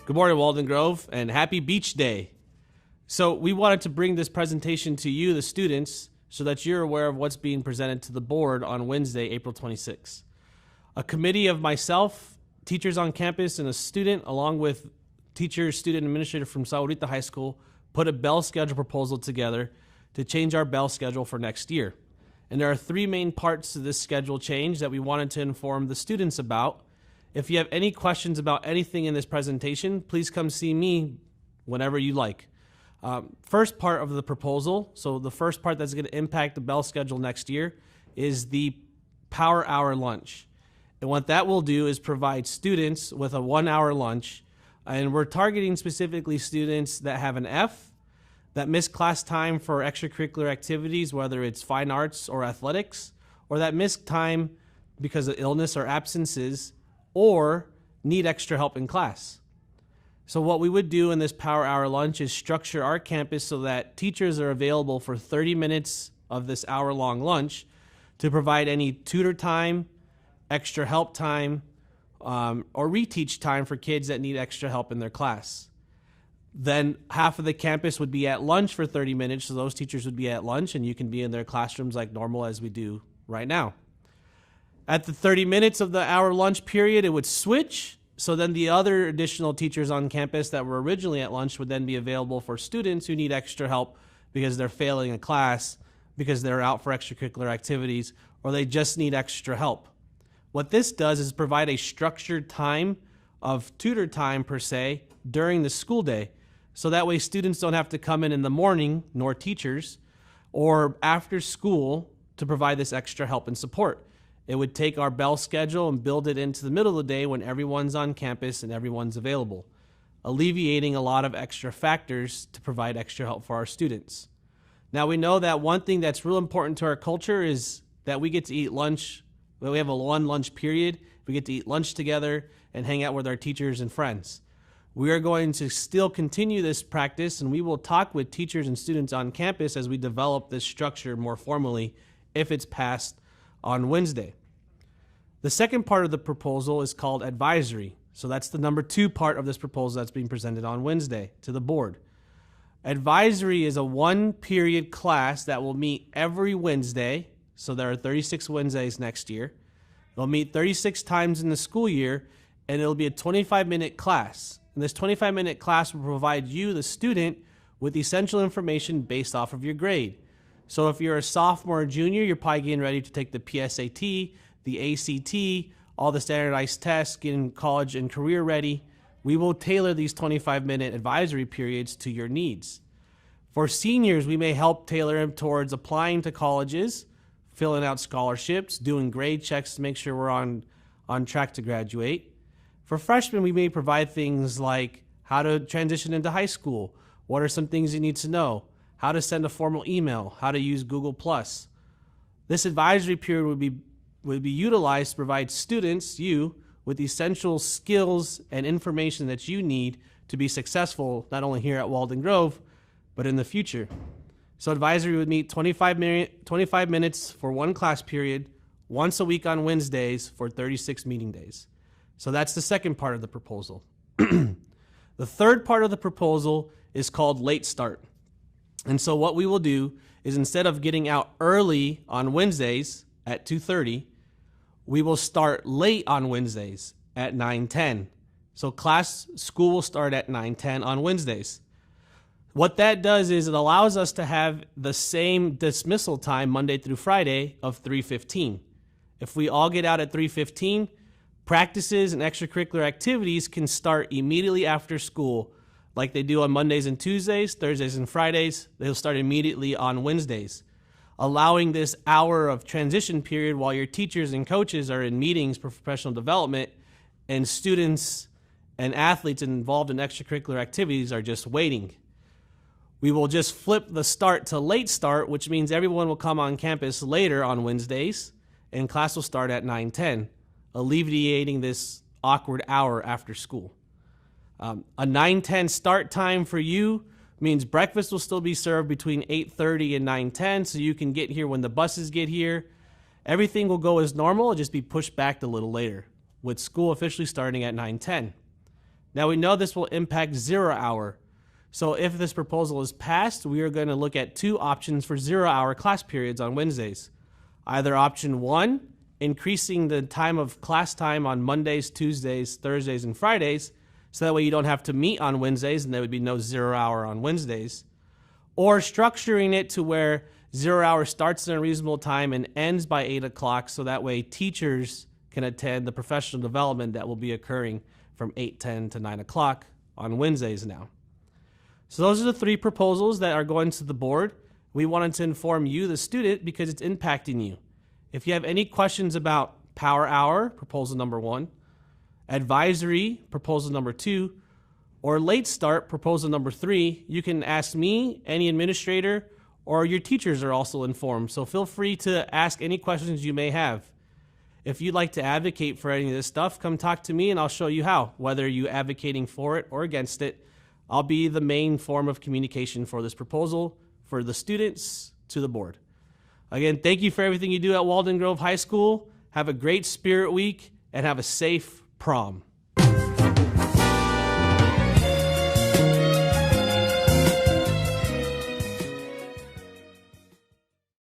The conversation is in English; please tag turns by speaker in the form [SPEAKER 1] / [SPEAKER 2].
[SPEAKER 1] Good morning, Walden Grove, and happy Beach Day. So we wanted to bring this presentation to you, the students, so that you're aware of what's being presented to the board on Wednesday, April 26th. A committee of myself, teachers on campus, and a student, along with teacher, student, administrator from Sahuarita High School, put a bell schedule proposal together to change our bell schedule for next year. And there are three main parts to this schedule change that we wanted to inform the students about. If you have any questions about anything in this presentation, please come see me whenever you like. First part of the proposal, so the first part that's going to impact the bell schedule next year, is the power hour lunch. And what that will do is provide students with a 1 hour lunch, and we're targeting specifically students that have an F, that miss class time for extracurricular activities, whether it's fine arts or athletics, or that miss time because of illness or absences, or need extra help in class. So what we would do in this power hour lunch is structure our campus so that teachers are available for 30 minutes of this hour-long lunch to provide any tutor time, extra help time, or reteach time for kids that need extra help in their class. Then half of the campus would be at lunch for 30 minutes, so those teachers would be at lunch and you can be in their classrooms like normal as we do right now. At the 30 minutes of the hour lunch period, it would switch. So then the other additional teachers on campus that were originally at lunch would then be available for students who need extra help because they're failing a class, because they're out for extracurricular activities, or they just need extra help. What this does is provide a structured time of tutor time per se during the school day. So that way students don't have to come in the morning, nor teachers, or after school to provide this extra help and support. It would take our bell schedule and build it into the middle of the day when everyone's on campus and everyone's available, alleviating a lot of extra factors to provide extra help for our students. Now we know that one thing that's real important to our culture is that we get to eat lunch. We have a one lunch period. We get to eat lunch together and hang out with our teachers and friends. We are going to still continue this practice, and we will talk with teachers and students on campus as we develop this structure more formally if it's passed on Wednesday. The second part of the proposal is called advisory. So that's the number 2 part of this proposal that's being presented on Wednesday to the board. Advisory is a 1-period class that will meet every Wednesday. So there are 36 Wednesdays next year. They'll meet 36 times in the school year, and it'll be a 25-minute class. And this 25-minute class will provide you, the student, with essential information based off of your grade. So if you're a sophomore or junior, you're probably getting ready to take the PSAT, the ACT, all the standardized tests, getting college and career ready. We will tailor these 25-minute advisory periods to your needs. For seniors, we may help tailor them towards applying to colleges, filling out scholarships, doing grade checks to make sure we're on track to graduate. For freshmen, we may provide things like how to transition into high school, what are some things you need to know, how to send a formal email, how to use Google+. This advisory period would be utilized to provide students, you, with essential skills and information that you need to be successful, not only here at Walden Grove, but in the future. So advisory would meet 25 minutes for one class period, once a week on Wednesdays for 36 meeting days. So that's the second part of the proposal. The third part of the proposal is called late start. And so what we will do is instead of getting out early on Wednesdays at 2:30, we will start late on Wednesdays at 9:10. So school will start at 9:10 on Wednesdays. What that does is it allows us to have the same dismissal time Monday through Friday of 3:15. If we all get out at 3:15, practices and extracurricular activities can start immediately after school, like they do on Mondays and Tuesdays, Thursdays and Fridays. They'll start immediately on Wednesdays, allowing this hour of transition period while your teachers and coaches are in meetings for professional development and students and athletes involved in extracurricular activities are just waiting. We will just flip the start to late start, which means everyone will come on campus later on Wednesdays, and class will start at 9:10, alleviating this awkward hour after school. A 9:10 start time for you means breakfast will still be served between 8:30 and 9:10, so you can get here when the buses get here. Everything will go as normal, it'll just be pushed back a little later, with school officially starting at 9:10. Now we know this will impact 0 hour. So if this proposal is passed, we are going to look at 2 options for 0 hour class periods on Wednesdays. Either option 1, increasing the time of class time on Mondays, Tuesdays, Thursdays, and Fridays, so that way you don't have to meet on Wednesdays and there would be no 0 hour on Wednesdays. Or structuring it to where 0 hour starts in a reasonable time and ends by 8 o'clock, so that way teachers can attend the professional development that will be occurring from 8:10 to 9 o'clock on Wednesdays now. So those are the 3 proposals that are going to the board. We wanted to inform you, the student, because it's impacting you. If you have any questions about Power Hour, proposal number 1, Advisory, proposal number 2, or Late Start, proposal number 3, you can ask me, any administrator, or your teachers are also informed. So feel free to ask any questions you may have. If you'd like to advocate for any of this stuff, come talk to me and I'll show you how, whether you advocating for it or against it. I'll be the main form of communication for this proposal for the students to the board. Again, thank you for everything you do at Walden Grove High School. Have a great Spirit Week and have a safe prom.